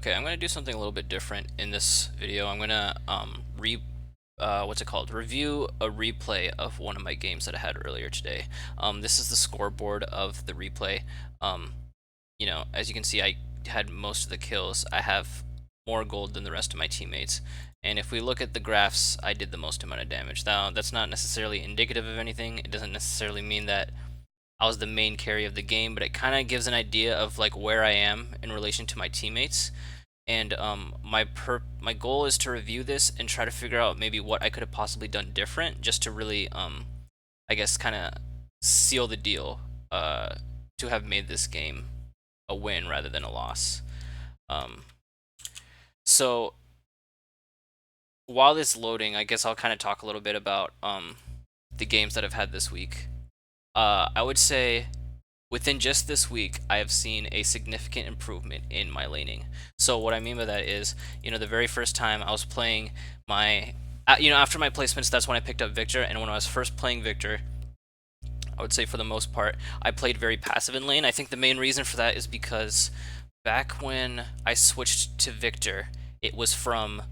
Okay, I'm gonna do something a little bit different in this video. I'm gonna review a replay of one of my games that I had earlier today. This is the scoreboard of the replay. Um, as you can see, I had most of the kills. I have more gold than the rest of my teammates. And if we look at the graphs, I did the most amount of damage. Now, that's not necessarily indicative of anything. It doesn't necessarily mean that I was the main carry of the game, but it kind of gives an idea of like where I am in relation to my teammates. And my goal is to review this and try to figure out maybe what I could have possibly done different, just to really I guess kind of seal the deal to have made this game a win rather than a loss. Um, so while it's loading, I guess I'll kind of talk a little bit about the games that I've had this week. I would say within just this week, I have seen a significant improvement in my laning. So what I mean by that is, the very first time I was playing after my placements, that's when I picked up Viktor, and when I was first playing Viktor, I would say for the most part, I played very passive in lane. I think the main reason for that is because back when I switched to Viktor, it was from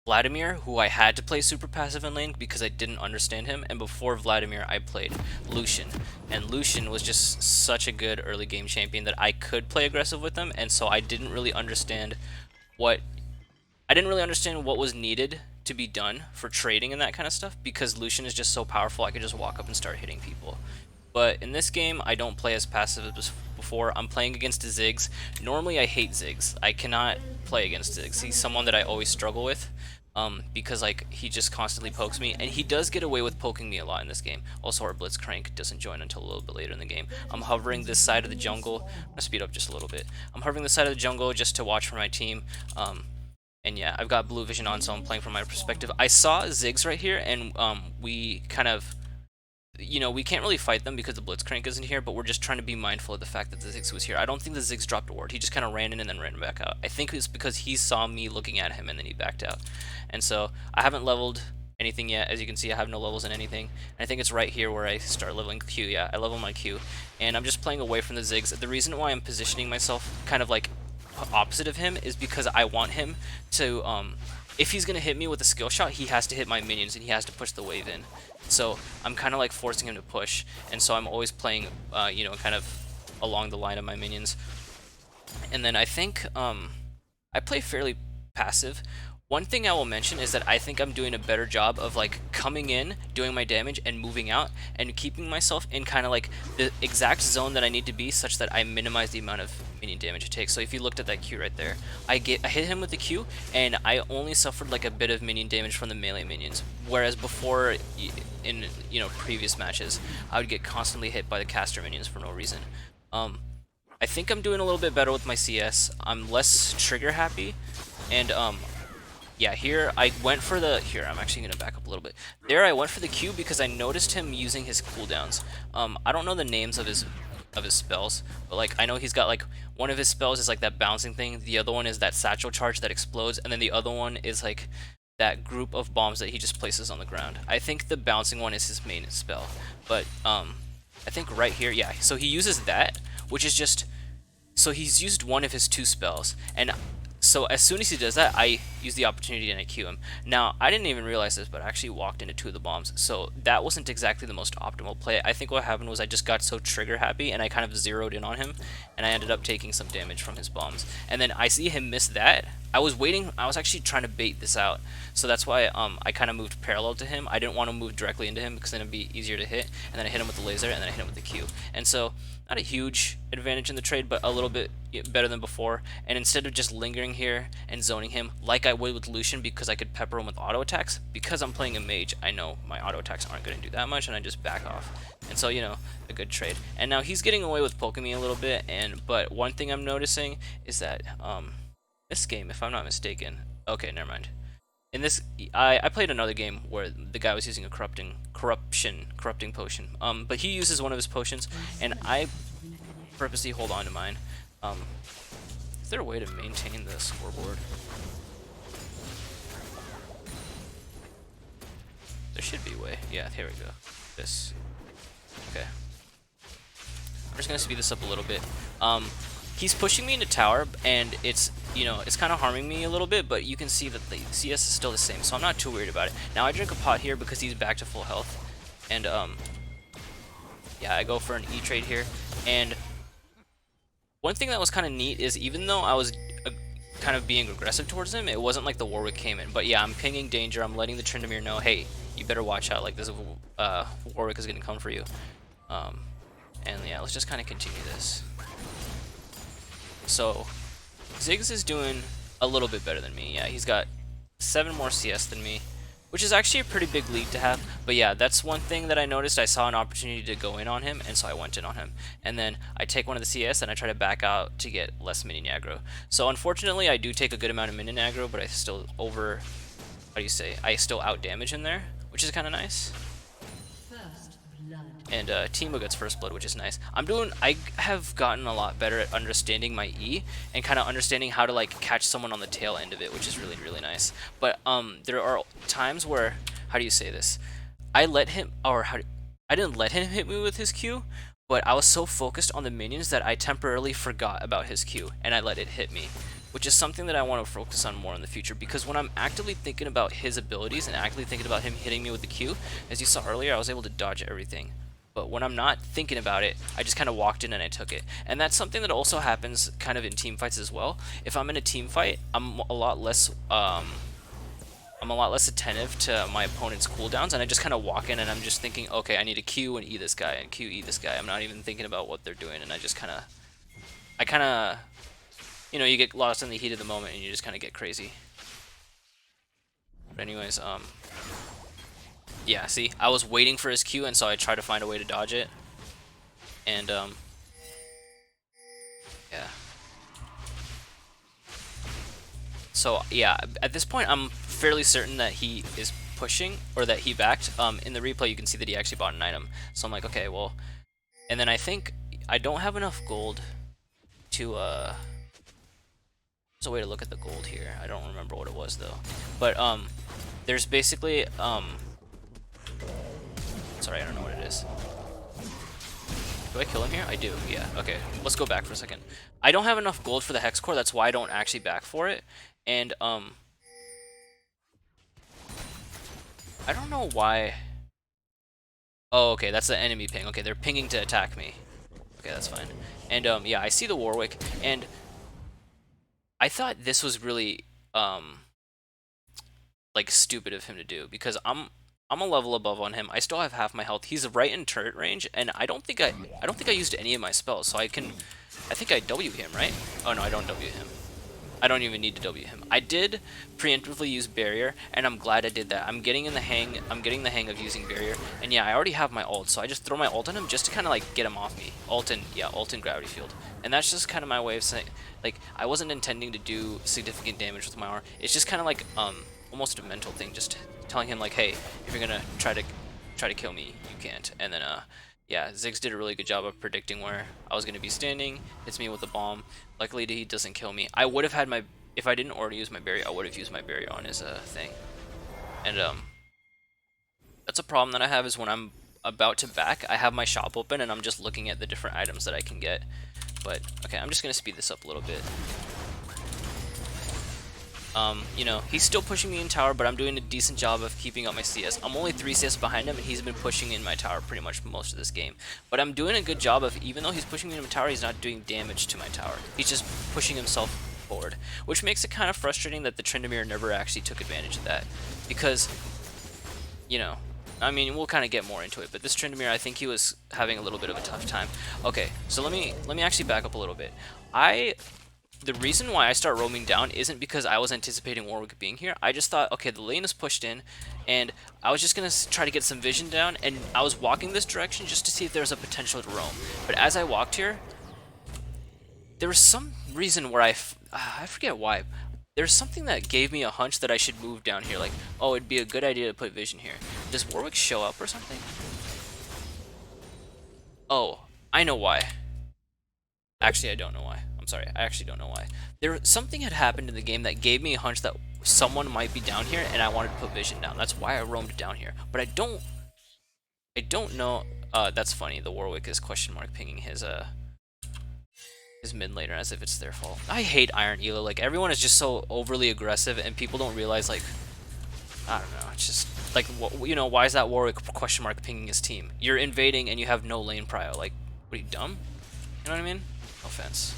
Vladimir, who I had to play super passive in lane because I didn't understand him, and before Vladimir I played Lucian, and Lucian was just such a good early game champion that I could play aggressive with him, and so I didn't really understand what was needed to be done for trading and that kind of stuff, because Lucian is just so powerful I could just walk up and start hitting people. But in this game, I don't play as passive as before. I'm playing against a Ziggs. Normally, I hate Ziggs. I cannot play against Ziggs. He's someone that I always struggle with because he just constantly pokes me, and he does get away with poking me a lot in this game. Also, our Blitzcrank doesn't join until a little bit later in the game. I'm hovering this side of the jungle. I'm gonna speed up just a little bit. I'm hovering this side of the jungle just to watch for my team. And yeah, I've got blue vision on, so I'm playing from my perspective. I saw Ziggs right here, and we kind of, we can't really fight them because the Blitzcrank isn't here, but we're just trying to be mindful of the fact that the Ziggs was here. I don't think the Ziggs dropped a ward. He just kind of ran in and then ran back out. I think it's because he saw me looking at him and then he backed out. And so I haven't leveled anything yet. As you can see, I have no levels in anything. And I think it's right here where I start leveling Q. Yeah, I level my Q. And I'm just playing away from the Ziggs. The reason why I'm positioning myself kind of like opposite of him is because I want him to, if he's going to hit me with a skill shot, he has to hit my minions and he has to push the wave in. So I'm kind of like forcing him to push, and so I'm always playing, kind of along the line of my minions. And then I think I play fairly passive. One thing I will mention is that I think I'm doing a better job of like coming in, doing my damage, and moving out, and keeping myself in kind of like the exact zone that I need to be, such that I minimize the amount of minion damage it takes. So if you looked at that Q right there, I hit him with the Q, and I only suffered like a bit of minion damage from the melee minions. Whereas before, in previous matches, I would get constantly hit by the caster minions for no reason. I think I'm doing a little bit better with my CS. I'm less trigger happy, and yeah, here I went for the, I'm actually going to back up a little bit. There I went for the Q because I noticed him using his cooldowns. I don't know the names of his spells, but like I know he's got like one of his spells is like that bouncing thing, the other one is that satchel charge that explodes, and then the other one is like that group of bombs that he just places on the ground. I think the bouncing one is his main spell, but I think right here, yeah, so he uses that, which is just, so he's used one of his two spells, and so as soon as he does that, I use the opportunity and I Q him. Now, I didn't even realize this, but I actually walked into two of the bombs, so that wasn't exactly the most optimal play. I think what happened was I just got so trigger happy and I kind of zeroed in on him, and I ended up taking some damage from his bombs. And then I see him miss that. I was waiting, I was actually trying to bait this out, so that's why I kind of moved parallel to him. I didn't want to move directly into him because then it'd be easier to hit, and then I hit him with the laser, and then I hit him with the Q. And so, not a huge advantage in the trade, but a little bit better than before. And instead of just lingering here and zoning him like I would with Lucian, because I could pepper him with auto attacks, because I'm playing a mage, I know my auto attacks aren't going to do that much, and I just back off. And so, a good trade. And now he's getting away with poking me a little bit, but one thing I'm noticing is that this game, if I'm not mistaken, okay, never mind. In this, I played another game where the guy was using a corrupting potion. But he uses one of his potions, and I purposely hold on to mine. Is there a way to maintain the scoreboard? There should be a way. Yeah, here we go. This. Okay. I'm just gonna speed this up a little bit. he's pushing me into tower, and it's, you know, it's kind of harming me a little bit, but you can see that the CS is still the same, so I'm not too worried about it. Now I drink a pot here because he's back to full health, and yeah, I go for an E trade here. And one thing that was kind of neat is, even though I was kind of being aggressive towards him, it wasn't like the Warwick came in. But yeah, I'm pinging danger. I'm letting the Tryndamere know, hey, you better watch out. Like, this Warwick is gonna come for you. And yeah, let's just kind of continue this. So Ziggs is doing a little bit better than me. Yeah, he's got 7 more CS than me, which is actually a pretty big lead to have. But yeah, that's one thing that I noticed. I saw an opportunity to go in on him, and so I went in on him. And then I take one of the CS, and I try to back out to get less minion aggro. So unfortunately, I do take a good amount of minion aggro, but I still I still out damage him there, which is kind of nice. And Timo gets first blood, which is nice. I have gotten a lot better at understanding my E and kind of understanding how to like catch someone on the tail end of it, which is really, really nice. But there are times where, how do you say this? I didn't let him hit me with his Q, but I was so focused on the minions that I temporarily forgot about his Q, and I let it hit me, which is something that I want to focus on more in the future, because when I'm actively thinking about his abilities and actively thinking about him hitting me with the Q, as you saw earlier, I was able to dodge everything. But when I'm not thinking about it, I just kind of walked in and I took it. And that's something that also happens kind of in team fights as well. If I'm in a team fight, I'm a lot less attentive to my opponent's cooldowns, and I just kind of walk in and I'm just thinking, okay, I need to Q and E this guy, and Q, E this guy. I'm not even thinking about what they're doing, and I kind of, you know, you get lost in the heat of the moment and you just kind of get crazy. But anyways, yeah, see, I was waiting for his Q, and so I tried to find a way to dodge it. And, yeah. So, yeah, at this point, I'm fairly certain that he is pushing, or that he backed. In the replay, you can see that he actually bought an item. So I'm like, okay, well... And then I think I don't have enough gold to, There's a way to look at the gold here. I don't remember what it was, though. But, there's basically, sorry, I don't know what it is. Do I kill him here? I do, yeah. Okay, let's go back for a second. I don't have enough gold for the Hex Core, that's why I don't actually back for it. And, I don't know why... Oh, okay, that's the enemy ping. Okay, they're pinging to attack me. Okay, that's fine. And, yeah, I see the Warwick, and I thought this was really, like, stupid of him to do, because I'm a level above on him. I still have half my health. He's right in turret range, and I don't think I used any of my spells, so I think I W him, right? Oh no, I don't W him. I don't even need to W him. I did preemptively use barrier, and I'm glad I did that. I'm getting the hang of using barrier, and yeah, I already have my ult, so I just throw my ult on him just to kind of like get him off me. Ult and gravity field. And that's just kind of my way of saying, like, I wasn't intending to do significant damage with my R. It's just kind of like almost a mental thing, just telling him like, hey, if you're gonna try to kill me, you can't. And then yeah, Ziggs did a really good job of predicting where I was gonna be standing, hits me with the bomb. Luckily he doesn't kill me. I would have had my, if I didn't already use my barrier, I would have used my barrier on his thing. And that's a problem that I have, is when I'm about to back, I have my shop open and I'm just looking at the different items that I can get. But okay, I'm just gonna speed this up a little bit. You know, he's still pushing me in tower, but I'm doing a decent job of keeping up my CS. I'm only 3 CS behind him, and he's been pushing in my tower pretty much most of this game. But I'm doing a good job of, even though he's pushing me in my tower, he's not doing damage to my tower. He's just pushing himself forward, which makes it kind of frustrating that the Tryndamere never actually took advantage of that. Because, you know, I mean, we'll kind of get more into it, but this Tryndamere, I think he was having a little bit of a tough time. Okay, so let me actually back up a little bit. The reason why I start roaming down isn't because I was anticipating Warwick being here. I just thought, okay, the lane is pushed in, and I was just going to try to get some vision down, and I was walking this direction just to see if there was a potential to roam. But as I walked here, there was some reason where I forget why. There's something that gave me a hunch that I should move down here, like, oh, it'd be a good idea to put vision here. Does Warwick show up or something? Oh, I know why. Actually, I don't know why. I'm sorry, I actually don't know why. Something had happened in the game that gave me a hunch that someone might be down here, and I wanted to put vision down. That's why I roamed down here. But I don't know. That's funny. The Warwick is question mark pinging his his mid laner as if it's their fault. I hate Iron Elo. Like, everyone is just so overly aggressive, and people don't realize, like, I don't know, it's just, like, you know, why is that Warwick question mark pinging his team? You're invading and you have no lane prio. Like, what, are you dumb? You know what I mean? No offense.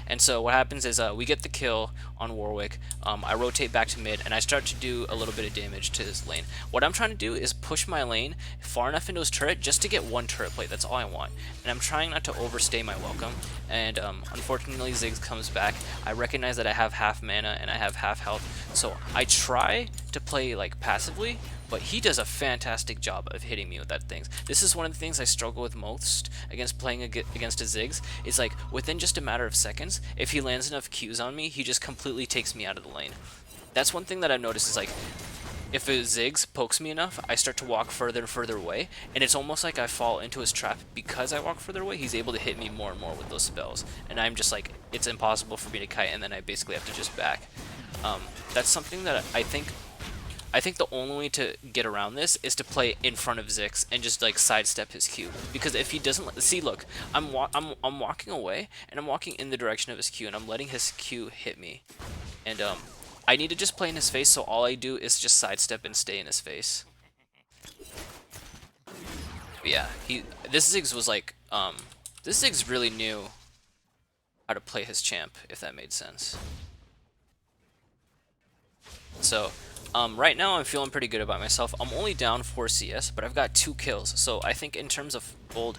And so what happens is we get the kill on Warwick. I rotate back to mid, and I start to do a little bit of damage to his lane. What I'm trying to do is push my lane far enough into his turret just to get one turret play. That's all I want. And I'm trying not to overstay my welcome. And unfortunately, Ziggs comes back. I recognize that I have half mana and I have half health. So I try to play like passively, but he does a fantastic job of hitting me with that things. This is one of the things I struggle with most against playing against a Ziggs, is like within just a matter of seconds, if he lands enough Qs on me, he just completely takes me out of the lane. That's one thing that I've noticed is like, if a Ziggs pokes me enough, I start to walk further and further away, and it's almost like I fall into his trap. Because I walk further away, he's able to hit me more and more with those spells, and I'm just like, it's impossible for me to kite, and then I basically have to just back. That's something that I think the only way to get around this is to play in front of Ziggs and just like sidestep his Q. Because if he doesn't see, look, I'm walking away and I'm walking in the direction of his Q and I'm letting his Q hit me, and I need to just play in his face. So all I do is just sidestep and stay in his face. But yeah, this Ziggs was like this Ziggs really knew how to play his champ, if that made sense. So right now I'm feeling pretty good about myself. I'm only down 4 CS, but I've got 2 kills. So I think in terms of gold,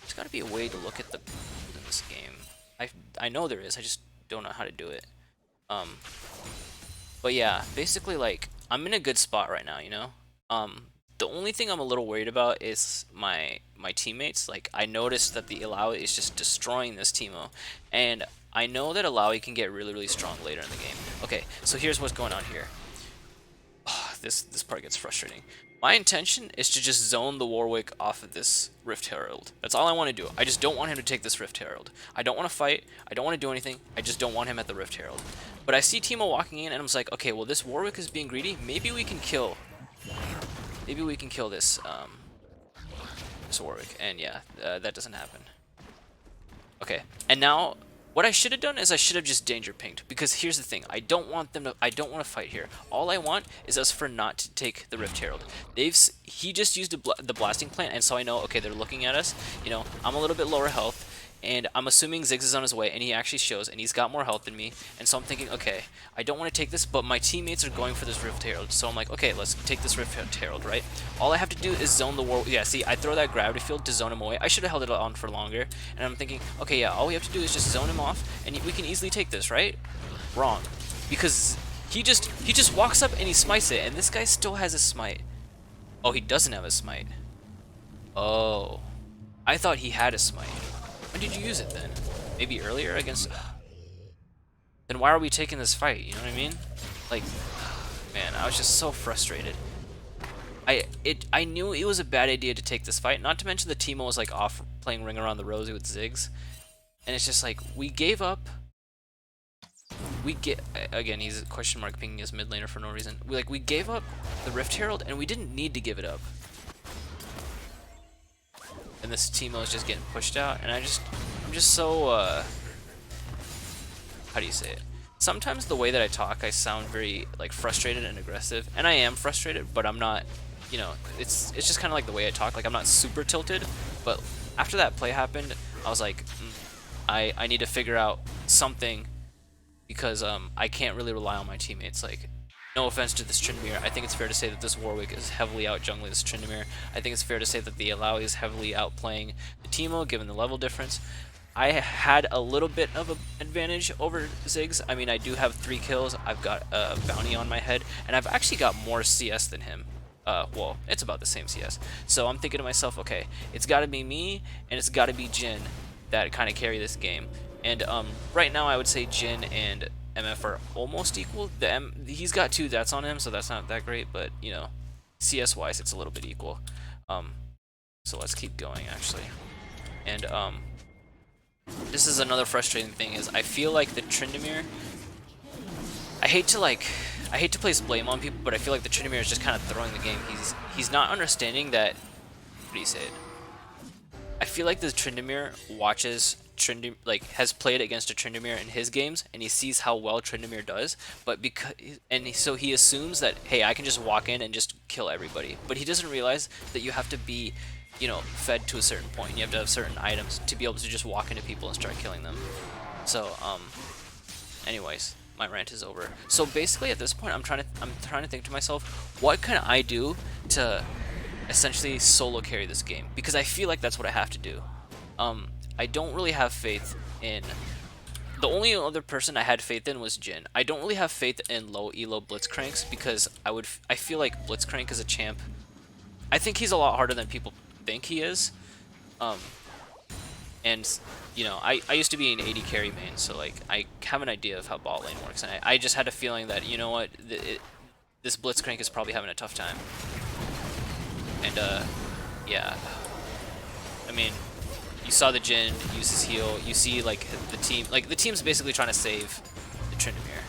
there's got to be a way to look at the gold in this game. I know there is, I just don't know how to do it. But yeah, basically, like, I'm in a good spot right now, you know? The only thing I'm a little worried about is my teammates. Like, I noticed that the Illaoi is just destroying this Teemo, and I know that Illaoi can get really, really strong later in the game. Okay, so here's what's going on here. This part gets frustrating. My intention is to just zone the Warwick off of this Rift Herald. That's all I want to do. I just don't want him to take this Rift Herald. I don't want to fight. I don't want to do anything. I just don't want him at the Rift Herald. But I see Teemo walking in, and I'm just like, okay, well, this Warwick is being greedy. Maybe we can kill. Maybe we can kill this this Warwick. And yeah, that doesn't happen. Okay, and now what I should have done is I should have just danger pinged, because here's the thing, I don't want to fight here. All I want is us for not to take the Rift Herald. He just used the blasting plant, and so I know, okay, they're looking at us. You know, I'm a little bit lower health, and I'm assuming Ziggs is on his way, and he actually shows, and he's got more health than me, and so I'm thinking, okay, I don't want to take this, but my teammates are going for this Rift Herald, so I'm like, okay, let's take this Rift Herald, right? All I have to do is zone the war. Yeah, see, I throw that gravity field to zone him away. I should have held it on for longer, and I'm thinking, okay, yeah, all we have to do is just zone him off, and we can easily take this, right? Wrong, because he just walks up and he smites it, and this guy still has a smite. Oh, he doesn't have a smite. Oh, I thought he had a smite. When did you use it then? Maybe earlier against... Then why are we taking this fight? You know what I mean? Like, man, I was just so frustrated. I knew it was a bad idea to take this fight. Not to mention the Teemo was like off playing Ring Around the Rosie with Ziggs, and it's just like we gave up. Again, he's question mark pinging his mid laner for no reason. We gave up the Rift Herald, and we didn't need to give it up. And this Teemo is just getting pushed out, and I'm just so how do you say it? Sometimes the way that I talk, I sound very like frustrated and aggressive, and I am frustrated, but I'm not, you know, it's just kind of like the way I talk. Like, I'm not super tilted, but after that play happened, I was like, I need to figure out something, because I can't really rely on my teammates. Like, no offense to this Tryndamere, I think it's fair to say that this Warwick is heavily out jungling this Tryndamere. I think it's fair to say that the Illaoi is heavily outplaying the Teemo, given the level difference. I had a little bit of an advantage over Ziggs. I mean, I do have 3 kills, I've got a bounty on my head, and I've actually got more CS than him. Well, it's about the same CS. So I'm thinking to myself, okay, it's gotta be me, and it's gotta be Jhin that kind of carry this game. And right now I would say Jhin and MF are almost equal. He's got 2 deaths on him, so that's not that great, but you know, CS wise it's a little bit equal. So let's keep going actually. And this is another frustrating thing, is I feel like the Tryndamere, I hate to place blame on people, but I feel like the Tryndamere is just kind of throwing the game. He's not understanding that, what do you say? I feel like the Tryndamere watches has played against a Tryndamere in his games, and he sees how well Tryndamere does, but so he assumes that, hey, I can just walk in and just kill everybody, but he doesn't realize that you have to be, fed to a certain point. You have to have certain items to be able to just walk into people and start killing them. So anyways, my rant is over. So basically, at this point, I'm trying to think to myself, what can I do to essentially solo carry this game? Because I feel like that's what I have to do. I don't really have faith in. The only other person I had faith in was Jhin. I don't really have faith in low elo Blitzcranks because I feel like Blitzcrank is a champ. I think he's a lot harder than people think he is. And I used to be an AD carry main, so like I have an idea of how bot lane works, and I just had a feeling that, you know what, this Blitzcrank is probably having a tough time. And yeah, I mean, you saw the Jhin use his heal. You see like the team's basically trying to save the Tryndamere.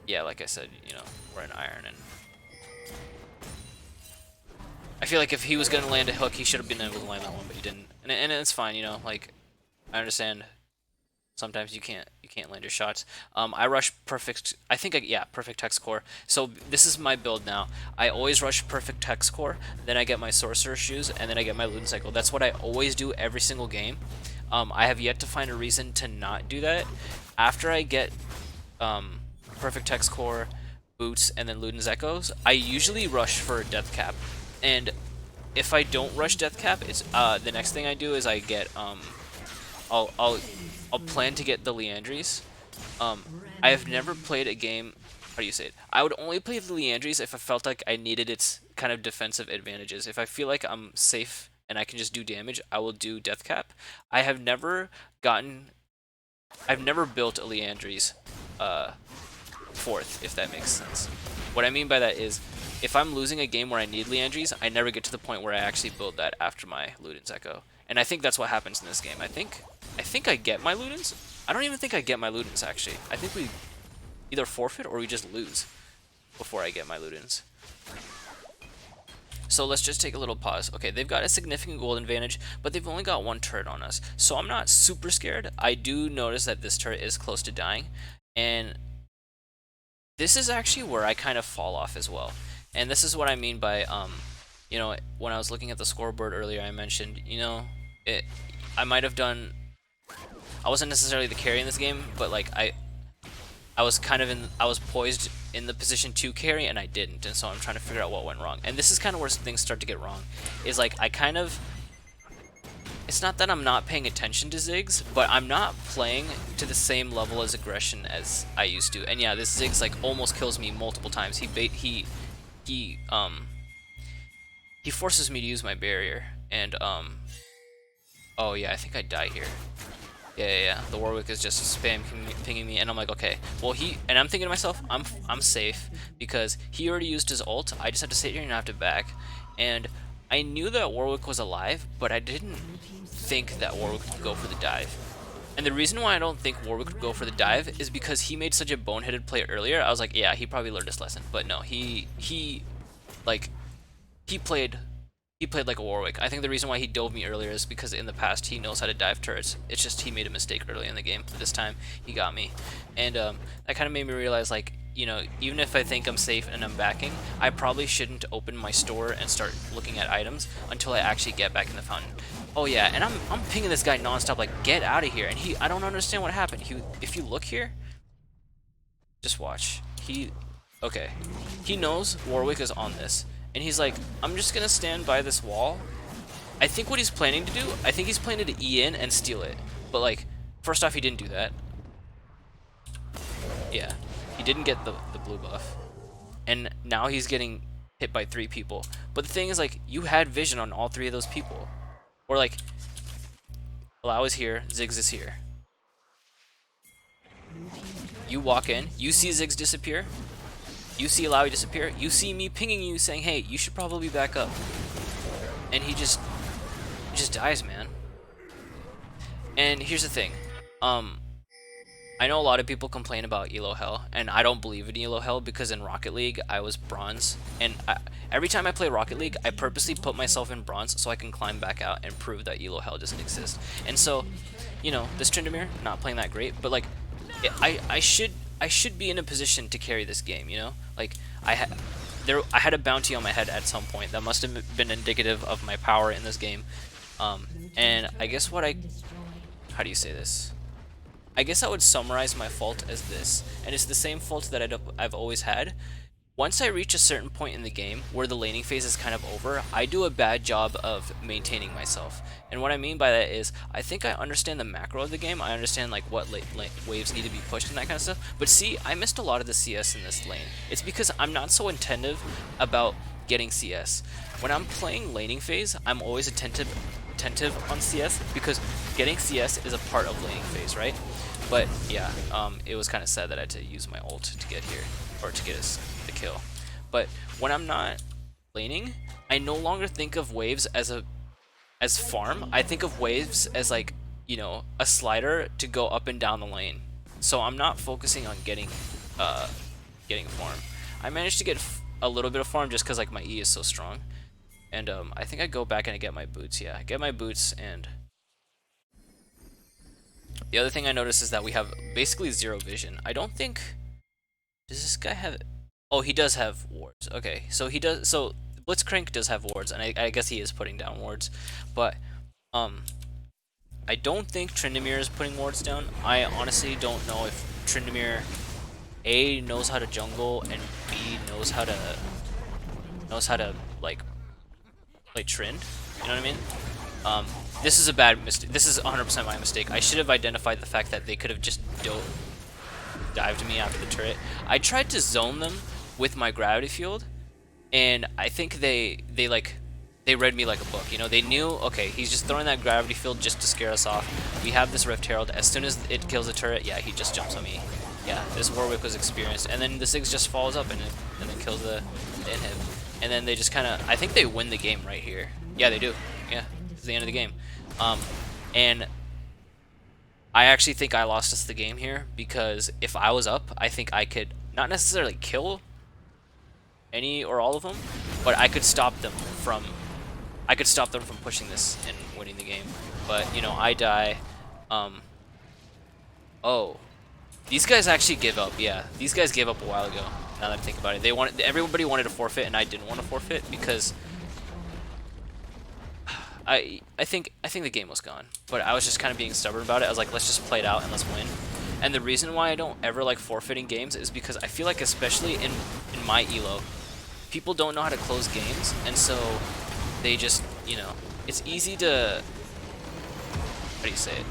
Yeah, like I said, we're in Iron, and I feel like if he was gonna land a hook, he should have been able to land that one, but he didn't. And it's fine, like I understand. Sometimes you can't land your shots. I rush perfect. I think perfect hex core. So this is my build now. I always rush perfect hex core. Then I get my sorcerer shoes, and then I get my Luden cycle. That's what I always do every single game. I have yet to find a reason to not do that. After I get perfect hex core, boots, and then Luden's echoes, I usually rush for death cap. And if I don't rush death cap, it's the next thing I do is I get I'll plan to get the Leandries. I have never played a game. How do you say it? I would only play the Leandries if I felt like I needed its kind of defensive advantages. If I feel like I'm safe and I can just do damage, I will do death cap. I've never built a Leandries fourth, if that makes sense. What I mean by that is, if I'm losing a game where I need Leandries, I never get to the point where I actually build that after my Luden's Echo. And I think that's what happens in this game. I think I get my Ludens. I don't even think I get my Ludens, actually. I think we either forfeit or we just lose before I get my Ludens. So let's just take a little pause. Okay, they've got a significant gold advantage, but they've only got one turret on us. So I'm not super scared. I do notice that this turret is close to dying. And this is actually where I kind of fall off as well. And this is what I mean by, when I was looking at the scoreboard earlier, I mentioned, I might have done. I wasn't necessarily the carry in this game, but like I was poised in the position to carry, and I didn't, and so I'm trying to figure out what went wrong. And this is kind of where things start to get wrong. Is like it's not that I'm not paying attention to Ziggs, but I'm not playing to the same level as aggression as I used to. And yeah, this Ziggs like almost kills me multiple times. He forces me to use my barrier, and oh yeah, I think I die here. Yeah. The Warwick is just spam pinging me, and I'm like, okay, well and I'm thinking to myself, I'm safe because he already used his ult. I just have to sit here and have to back. And I knew that Warwick was alive, but I didn't think that Warwick would go for the dive. And the reason why I don't think Warwick would go for the dive is because he made such a boneheaded play earlier. I was like, yeah, he probably learned his lesson. But no, he played like a Warwick. I think the reason why he dove me earlier is because in the past he knows how to dive turrets. It's just he made a mistake early in the game. But this time he got me. And that kind of made me realize, like, even if I think I'm safe and I'm backing, I probably shouldn't open my store and start looking at items until I actually get back in the fountain. Oh yeah, and I'm pinging this guy nonstop, like, get out of here. And I don't understand what happened. If you look here, just watch. Okay, he knows Warwick is on this, and he's like, I'm just gonna stand by this wall. I think what he's planning to do, I think he's planning to E in and steal it. But like, first off, he didn't do that. Yeah, he didn't get the blue buff, and now he's getting hit by 3 people. But the thing is, like, you had vision on all 3 of those people. Or like, Allow is here, Ziggs is here. You walk in, you see Ziggs disappear, you see Alawi disappear, you see me pinging you saying, hey, you should probably back up. And he just dies, man. And here's the thing. I I know a lot of people complain about elo hell, and I don't believe in elo hell because in Rocket League I was bronze, and every time I play Rocket League, I purposely put myself in bronze so I can climb back out and prove that elo hell doesn't exist. And so, this Tryndamere, not playing that great, but like, I should be in a position to carry this game. Like I had a bounty on my head at some point that must have been indicative of my power in this game. And I guess how do you say this? I guess I would summarize my fault as this, and it's the same fault that I've always had. Once I reach a certain point in the game where the laning phase is kind of over, I do a bad job of maintaining myself. And what I mean by that is, I think I understand the macro of the game, I understand like what waves need to be pushed and that kind of stuff, but see, I missed a lot of the CS in this lane. It's because I'm not so attentive about getting CS. When I'm playing laning phase, I'm always attentive on CS because getting CS is a part of laning phase, right? But yeah, it was kind of sad that I had to use my ult to get here, or to get the kill. But when I'm not laning, I no longer think of waves as farm. I think of waves as like, a slider to go up and down the lane. So I'm not focusing on getting farm. I managed to get a little bit of farm just because like my E is so strong. And I think I go back and I get my boots. Yeah, I get my boots. And the other thing I noticed is that we have basically zero vision. I don't think... Does this guy have... Oh, he does have wards. Okay, so he does... So Blitzcrank does have wards, and I guess he is putting down wards. But I don't think Tryndamere is putting wards down. I honestly don't know if Tryndamere A knows how to jungle and B knows how to like play Trynd. You know what I mean? This is a bad mistake. This is 100% my mistake. I should have identified the fact that they could have just dived me after the turret. I tried to zone them with my gravity field, and I think they read me like a book. They knew, okay, he's just throwing that gravity field just to scare us off. We have this Rift Herald. As soon as it kills the turret, yeah, he just jumps on me. Yeah, this Warwick was experienced, and then the Ziggs just follows up and then kills the inhib. And then they just kind of, I think they win the game right here. Yeah, they do. Yeah, it's the end of the game. And I actually think I lost us the game here because if I was up, I think I could not necessarily kill any or all of them, but I could stop them from pushing this and winning the game. But I die. Oh, these guys actually give up. Yeah, these guys gave up a while ago. Now that I think about it, everybody wanted to forfeit, and I didn't want to forfeit because I think the game was gone. But I was just kind of being stubborn about it. I was like, let's just play it out and let's win. And the reason why I don't ever like forfeiting games is because I feel like, especially in my elo, people don't know how to close games, and so they just, it's easy to, how do you say it?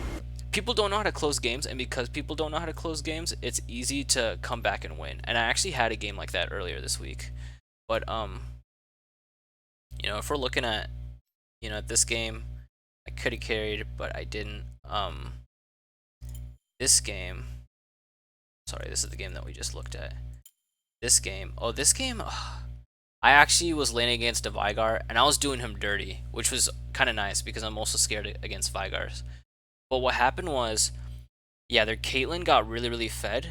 People don't know how to close games, and because people don't know how to close games, it's easy to come back and win. And I actually had a game like that earlier this week. But if we're looking at, at this game, I could have carried, but I didn't. This game, sorry, this is the game that we just looked at. This game, I actually was laning against a Vigar, and I was doing him dirty, which was kind of nice because I'm also scared against Vigars. But what happened was, yeah, their Caitlyn got really, really fed,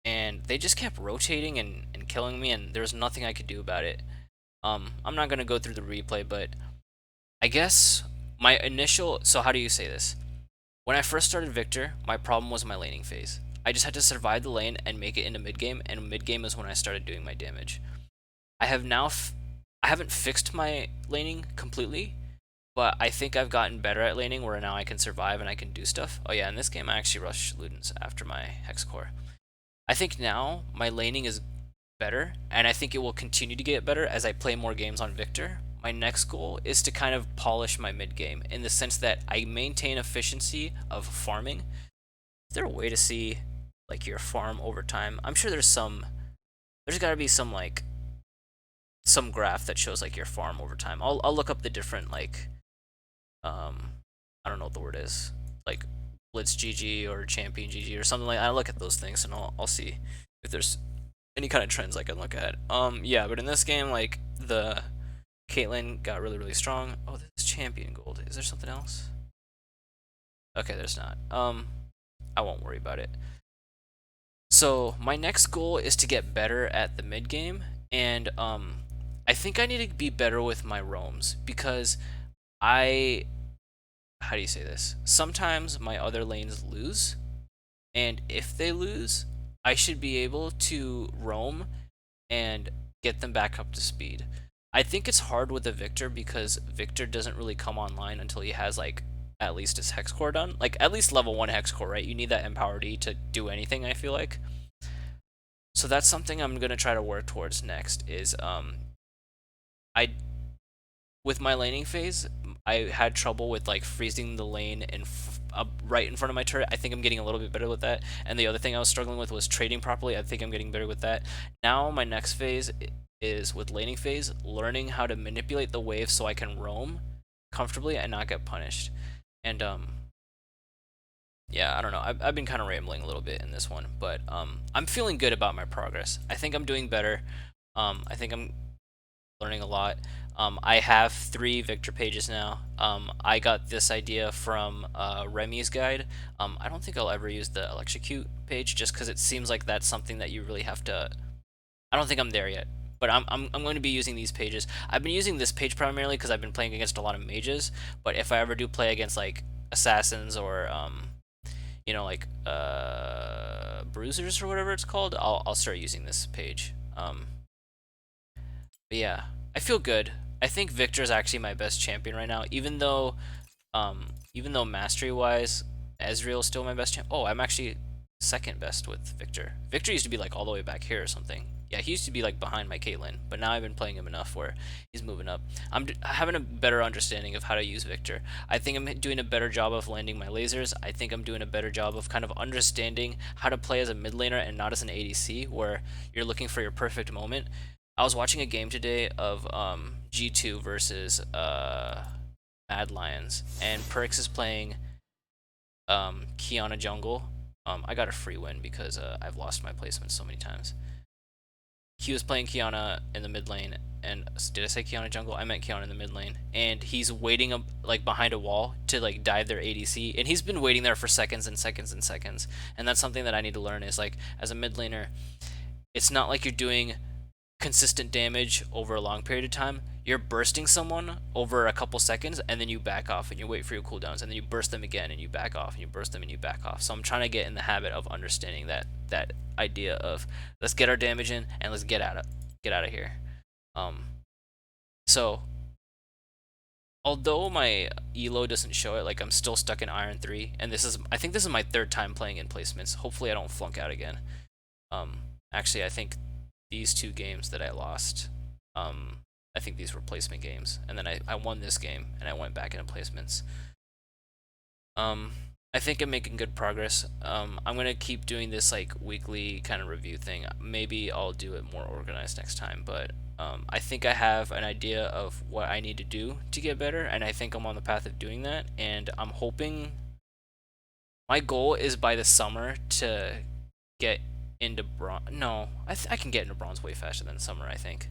and they just kept rotating and killing me, and there was nothing I could do about it. I'm not going to go through the replay, but I guess my initial... So how do you say this? When I first started Viktor, my problem was my laning phase. I just had to survive the lane and make it into mid-game, and mid-game is when I started doing my damage. I haven't fixed my laning completely, but I think I've gotten better at laning where now I can survive and I can do stuff. Oh yeah, in this game I actually rushed Ludens after my Hex Core. I think now my laning is better, and I think it will continue to get better as I play more games on Viktor. My next goal is to kind of polish my mid game in the sense that I maintain efficiency of farming. Is there a way to see like your farm over time? I'm sure there's gotta be some like some graph that shows like your farm over time. I'll look up the different like I don't know what the word is, like Blitz GG or Champion GG or something like that. I look at those things and I'll see if there's any kind of trends I can look at. Yeah, but in this game, like the Caitlyn got really, really strong. Oh, this is Champion Gold. Is there something else? Okay, there's not. I won't worry about it. So my next goal is to get better at the mid game, and I think I need to be better with my roams because I how do you say this? Sometimes my other lanes lose, and if they lose, I should be able to roam and get them back up to speed. I think it's hard with the Viktor because Viktor doesn't really come online until he has like at least his hex core done. Like at least level 1 hex core, right? You need that empowered E to do anything, I feel like. So that's something I'm going to try to work towards next is I with my laning phase, I had trouble with like freezing the lane and right in front of my turret. I think I'm getting a little bit better with that. And the other thing I was struggling with was trading properly. I think I'm getting better with that. Now my next phase is with laning phase, learning how to manipulate the wave so I can roam comfortably and not get punished. And yeah, I don't know. I've been kind of rambling a little bit in this one, but I'm feeling good about my progress. I think I'm doing better. I think I'm learning a lot. I have 3 Viktor pages now. I got this idea from Remy's guide. I don't think I'll ever use the electrocute page just because it seems like that's something that you really have to. I don't think I'm there yet, but I'm going to be using these pages. I've been using this page primarily because I've been playing against a lot of mages. But if I ever do play against like assassins or like bruisers or whatever it's called, I'll start using this page. But yeah, I feel good. I think Viktor is actually my best champion right now, even though mastery wise, Ezreal is still my best champ. Oh, I'm actually second best with Viktor. Viktor used to be like all the way back here or something. Yeah, he used to be like behind my Caitlyn, but now I've been playing him enough where he's moving up. I'm having a better understanding of how to use Viktor. I think I'm doing a better job of landing my lasers. I think I'm doing a better job of kind of understanding how to play as a mid laner and not as an ADC, where you're looking for your perfect moment. I was watching a game today of G2 versus Mad Lions, and Perks is playing Kiana jungle. I got a free win because I've lost my placement so many times. He was playing Kiana in the mid lane, and did I say Kiana jungle? I meant Kiana in the mid lane, and he's waiting up like behind a wall to like dive their ADC, and he's been waiting there for seconds and seconds and seconds, and that's something that I need to learn is like as a mid laner, it's not like you're doing consistent damage over a long period of time. You're bursting someone over a couple seconds and then you back off and you wait for your cooldowns and then you burst them again and you back off and you burst them and you back off. So I'm trying to get in the habit of understanding that idea of let's get our damage in and let's get out of here. Um so although my elo doesn't show it, like I'm still stuck in Iron 3, and I think this is my 3rd time playing in placements. Hopefully I don't flunk out again. Actually I think these 2 games that I lost, I think these were placement games, and then I won this game and I went back into placements. I think I'm making good progress. I'm gonna keep doing this like weekly kind of review thing. Maybe I'll do it more organized next time, but I think I have an idea of what I need to do to get better, and I think I'm on the path of doing that. And I'm hoping my goal is by the summer to get into bronze. No, I can get into bronze way faster than summer. I think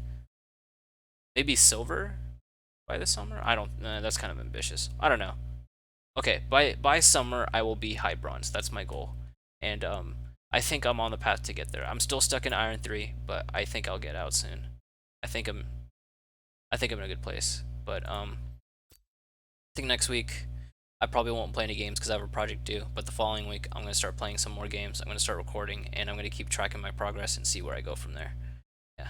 maybe silver by the summer. I don't. That's kind of ambitious. I don't know. Okay, by summer I will be high bronze. That's my goal, and I think I'm on the path to get there. I'm still stuck in Iron 3, but I think I'll get out soon. I think I'm I think I'm in a good place. But I think next week I probably won't play any games because I have a project due. But the following week I'm gonna start playing some more games. I'm gonna start recording, and I'm gonna keep tracking my progress and see where I go from there. Yeah.